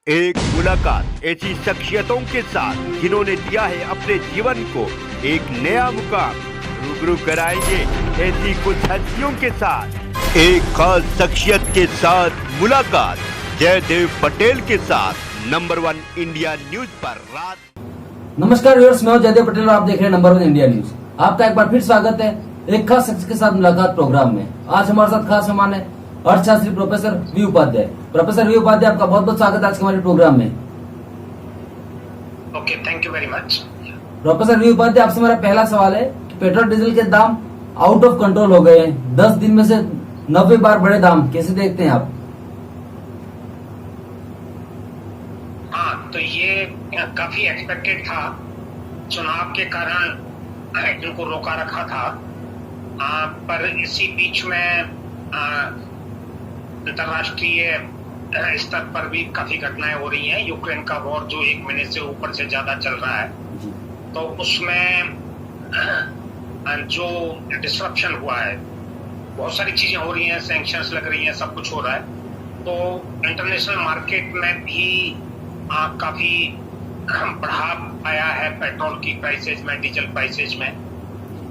एक मुलाकात ऐसी शख्सियतों के साथ जिन्होंने दिया है अपने जीवन को एक नया मुकाम। रूबरू कराएंगे ऐसी कुछ हस्तियों के साथ एक खास शख्सियत के साथ मुलाकात। जयदेव पटेल के साथ नंबर 1 इंडिया न्यूज पर रात। नमस्कार व्यूअर्स, मैं हूं जयदेव पटेल और आप देख रहे हैं नंबर 1 इंडिया न्यूज। आपका एक बार फिर स्वागत है एक खास शख्स के साथ मुलाकात प्रोग्राम में। आज हमारे साथ खास मेहमान है अर्थशास्त्री professor V Upadhyay. Professor V Upadhyay, आपका बहुत बहुत स्वागत है आज के हमारे प्रोग्राम में। Okay, thank you very much. Professor V Upadhyay, आपसे मेरा पहला सवाल है कि पेट्रोल डीजल के दाम आउट ऑफ कंट्रोल हो गए हैं। 10 दिन में से 90 बार बढ़े दाम, कैसे देखते हैं आप? हाँ, तो ये काफी एक्सपेक्टेड था। चुनाव के कारण इनको रोका रखा था, पर इसी बीच में अंतर्राष्ट्रीय स्तर पर भी काफी घटनाएं हो रही हैं। यूक्रेन का वॉर जो 1 महीने से ऊपर से ज्यादा चल रहा है, तो उसमें जो डिसरप्शन हुआ है, बहुत सारी चीजें हो रही हैं, सैंक्शंस लग रही हैं, सब कुछ हो रहा है। तो इंटरनेशनल मार्केट में भी काफी बढ़ाव आया है पेट्रोल की प्राइसेज में, डीजल प्राइसेज में।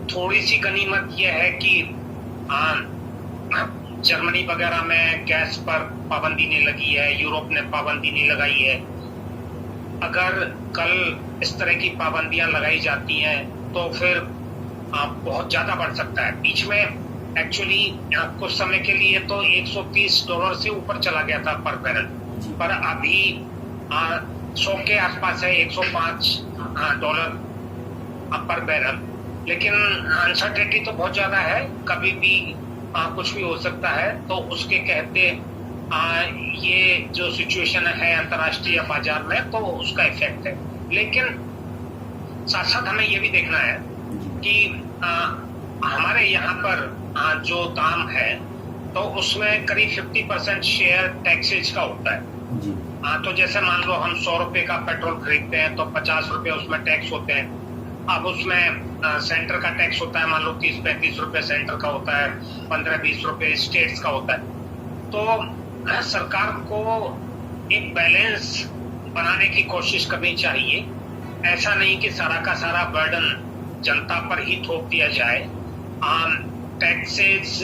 थोड़ी सी गनीमत यह है कि जर्मनी वगैरह में गैस पर पाबंदी नहीं लगी है, यूरोप ने पाबंदी नहीं लगाई है। अगर कल इस तरह की पाबंदियां लगाई जाती हैं तो फिर बहुत ज्यादा बढ़ सकता है। बीच में एक्चुअली कुछ समय के लिए तो $130 से ऊपर चला गया था पर बैरल, पर अभी 100 के आसपास है, $105 पर बैरल। लेकिन अनसर्टेनिटी तो बहुत ज्यादा है, कभी भी कुछ भी हो सकता है। तो उसके कहते ये जो सिचुएशन है अंतर्राष्ट्रीय बाजार में, तो उसका इफेक्ट है। लेकिन साथ साथ हमें ये भी देखना है कि हमारे यहाँ पर जो दाम है, तो उसमें करीब 50% शेयर टैक्सेज का होता है। तो जैसे मान लो हम 100 रुपए का पेट्रोल खरीदते हैं तो 50 रुपए उसमें टैक्स होते हैं। अब उसमें सेंटर का टैक्स होता है, मान लो 30-35 रुपए सेंटर का होता है, 15-20 रुपए स्टेट्स का होता है। तो सरकार को एक बैलेंस बनाने की कोशिश करनी चाहिए। ऐसा नहीं कि सारा का सारा बर्डन जनता पर ही थोप दिया जाए। टैक्सेस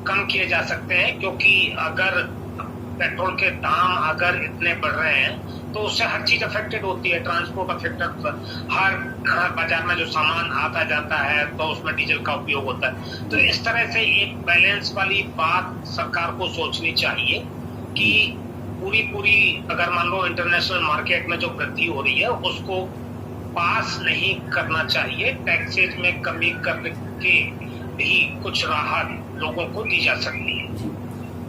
कम किए जा सकते हैं, क्योंकि अगर पेट्रोल के दाम अगर इतने बढ़ रहे हैं तो उससे हर चीज अफेक्टेड होती है। ट्रांसपोर्ट अफेक्टेड, हर बाजार में जो सामान आता जाता है तो उसमें डीजल का उपयोग होता है। तो इस तरह से एक बैलेंस वाली बात सरकार को सोचनी चाहिए कि पूरी अगर मान लो इंटरनेशनल मार्केट में जो वृद्धि हो रही है उसको पास नहीं करना चाहिए। टैक्सेज में कमी करके भी कुछ राहत लोगों को दी जा सकती है।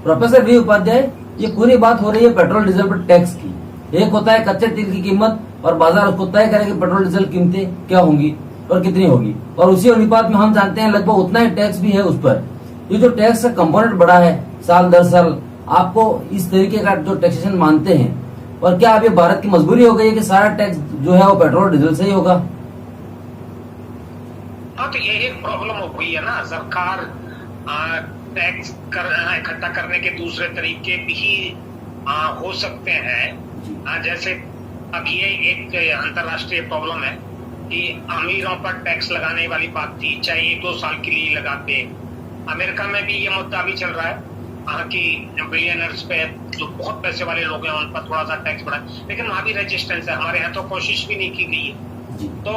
प्रोफेसर वी उपाध्याय, ये पूरी बात हो रही है पेट्रोल डीजल पर टैक्स की। एक होता है कच्चे तेल की कीमत, और बाजार उसको तय करेगा पेट्रोल डीजल कीमतें क्या होंगी और कितनी होगी, और उसी अनुपात में हम जानते हैं लगभग उतना ही टैक्स भी है उस पर। ये जो टैक्स का कंपोनेंट बढ़ा है साल दर साल, आपको इस तरीके का जो टैक्सेशन मानते हैं, और क्या अब ये भारत की मजबूरी हो गई है कि सारा टैक्स जो है वो पेट्रोल डीजल से ही होगा? हाँ, तो ये एक प्रॉब्लम हो गई है ना। सरकार टैक्स इकट्ठा करने के दूसरे तरीके भी हो सकते हैं। जैसे अब ये एक अंतर्राष्ट्रीय प्रॉब्लम है कि अमीरों पर टैक्स लगाने वाली बात थी, चाहे 1-2 साल के लिए लगाते। अमेरिका में भी ये मुद्दा भी चल रहा है कि बिलियनर्स पे, जो बहुत पैसे वाले लोग हैं, उन पर थोड़ा सा टैक्स बढ़ा, लेकिन वहां भी रेजिस्टेंस है। हमारे यहाँ तो कोशिश भी नहीं की गई है। तो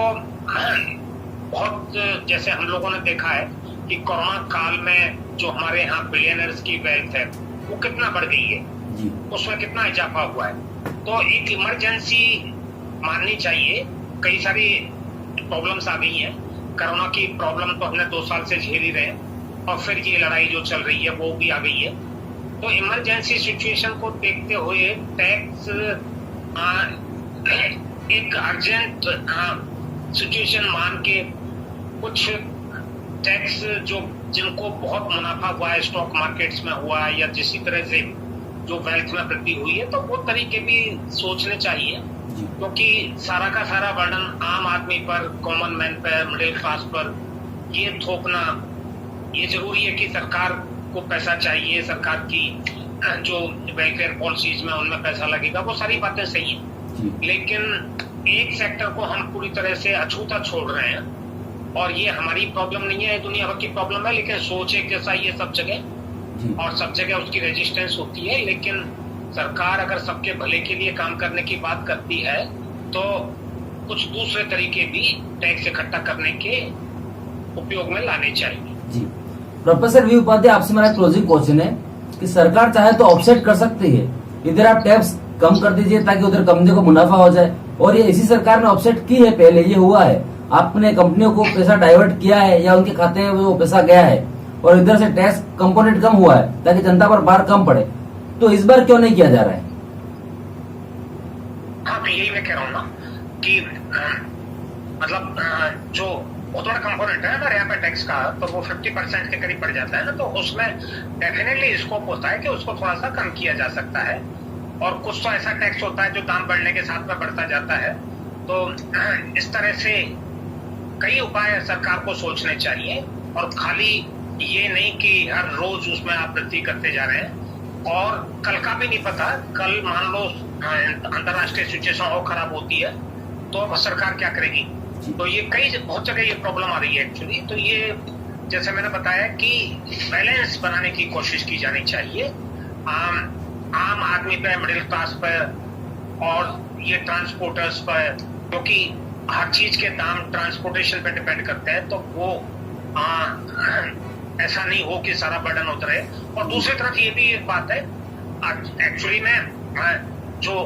बहुत जैसे हम लोगों ने देखा है कि कोरोना काल में जो हमारे यहाँ बिलियनर्स की वेल्थ है वो कितना बढ़ गई है, उसमें कितना इजाफा हुआ है। तो एक इमरजेंसी माननी चाहिए। कई सारी प्रॉब्लम्स आ गई हैं। कोरोना की प्रॉब्लम तो हमने 2 साल से झेल ही रहे हैं, और फिर ये लड़ाई जो चल रही है वो भी आ गई है। तो इमरजेंसी सिचुएशन को देखते हुए टैक्स एक अर्जेंट सिचुएशन मान के कुछ टैक्स जो जिनको बहुत मुनाफा हुआ है, स्टॉक मार्केट्स में हुआ है, या जिस तरह से जो वेल्थ में वृद्धि हुई है, तो वो तरीके भी सोचने चाहिए। क्योंकि सारा का सारा बर्डन आम आदमी पर, कॉमन मैन पर, मिडिल क्लास पर ये थोपना, ये जरूरी है कि सरकार को पैसा चाहिए, सरकार की जो वेलफेयर पॉलिसीज में उनमें पैसा लगेगा, वो सारी बातें सही हैं, लेकिन एक सेक्टर को हम पूरी तरह से अछूता छोड़ रहे हैं। और ये हमारी प्रॉब्लम नहीं है, दुनिया भर की प्रॉब्लम है, लेकिन सोच एक जैसा ये सब जगह, और सब जगह उसकी रेजिस्टेंस होती है। लेकिन सरकार अगर सबके भले के लिए काम करने की बात करती है तो कुछ दूसरे तरीके भी टैक्स इकट्ठा करने के उपयोग में लाने चाहिए। जी, प्रोफेसर वी उपाध्याय, आपसे मेरा क्लोजिंग क्वेश्चन है कि सरकार चाहे तो ऑफसेट कर सकती है, इधर आप टैक्स कम कर दीजिए ताकि उधर कंपनी को मुनाफा हो जाए, और ये इसी सरकार ने ऑफसेट की है, पहले ये हुआ है, आपने कंपनियों को पैसा डाइवर्ट किया है या उनके खाते में वो पैसा गया है और इधर से टैक्स कंपोनेंट कम हुआ है ताकि जनता पर भार कम पड़े, तो इस बार क्यों नहीं किया जा रहा है? हाँ, तो यही मैं कह रहा हूँ ना कि मतलब जो बहुत बड़ा कंपोनेंट है हमारे यहाँ पे टैक्स का, तो वो 50% के करीब पड़ जाता है ना, तो उसमें डेफिनेटली स्कोप होता है कि उसको थोड़ा सा कम किया जा सकता है। और कुछ तो ऐसा टैक्स होता है जो दाम बढ़ने के साथ में बढ़ता जाता है। तो इस तरह से कई उपाय सरकार को सोचने चाहिए, और खाली ये नहीं कि हर रोज उसमें आप वृद्धि करते जा रहे हैं। और कल का भी नहीं पता, कल मान लो अंतर्राष्ट्रीय सिचुएशन और खराब होती है तो सरकार क्या करेगी। तो ये बहुत जगह ये प्रॉब्लम आ रही है एक्चुअली। तो ये जैसे मैंने बताया कि बैलेंस बनाने की कोशिश की जानी चाहिए आम आदमी पे, मिडिल क्लास पे, और ये ट्रांसपोर्टर्स पर, क्योंकि हर चीज के दाम ट्रांसपोर्टेशन पे डिपेंड करते हैं। तो वो ऐसा नहीं हो कि सारा बर्डन उतरे। और दूसरी तरफ ये भी एक बात है एक्चुअली में, जो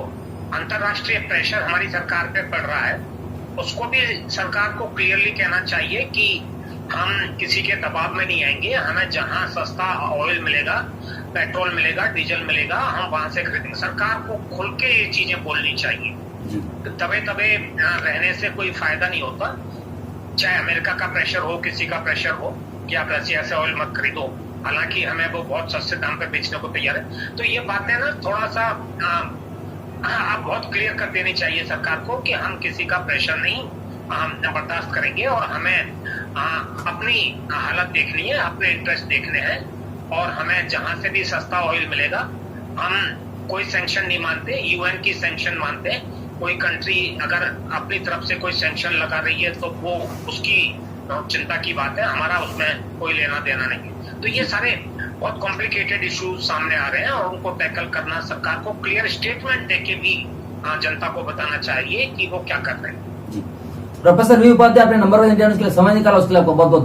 अंतर्राष्ट्रीय प्रेशर हमारी सरकार पे पड़ रहा है उसको भी सरकार को क्लियरली कहना चाहिए कि हम किसी के दबाव में नहीं आएंगे। हमें जहां सस्ता ऑयल मिलेगा, पेट्रोल मिलेगा, डीजल मिलेगा, हम वहां से खरीदेंगे। सरकार को खुल के ये चीजें बोलनी चाहिए। दबे दबे रहने से कोई फायदा नहीं होता। चाहे अमेरिका का प्रेशर हो, किसी का प्रेशर हो कि आप रसिया से ऑयल मत खरीदो, हालांकि हमें वो बहुत सस्ते दाम पे बेचने को तैयार है। तो ये बातें ना थोड़ा सा आप बहुत क्लियर कर देनी चाहिए सरकार को कि हम किसी का प्रेशर नहीं बर्दाश्त करेंगे, और हमें अपनी हालत देखनी है, अपने इंटरेस्ट देखने हैं, और हमें जहां से भी सस्ता ऑयल मिलेगा हम कोई सैंक्शन नहीं मानते, यूएन की सैंक्शन मानते हैं। कोई कंट्री अगर अपनी तरफ से कोई सैंक्शन लगा रही है तो वो उसकी चिंता की बात है, हमारा उसमें कोई लेना देना नहीं। तो ये सारे बहुत कॉम्प्लिकेटेड इश्यूज सामने आ रहे हैं, और उनको टैकल करना सरकार को क्लियर स्टेटमेंट देके भी जनता को बताना चाहिए कि वो क्या कर रहे हैं। प्रोफेसर वी उपाध्याय, आपने नंबर 1 इंडिया न्यूज़ के लिए समय निकाला, उसके लिए आपको बहुत बहुत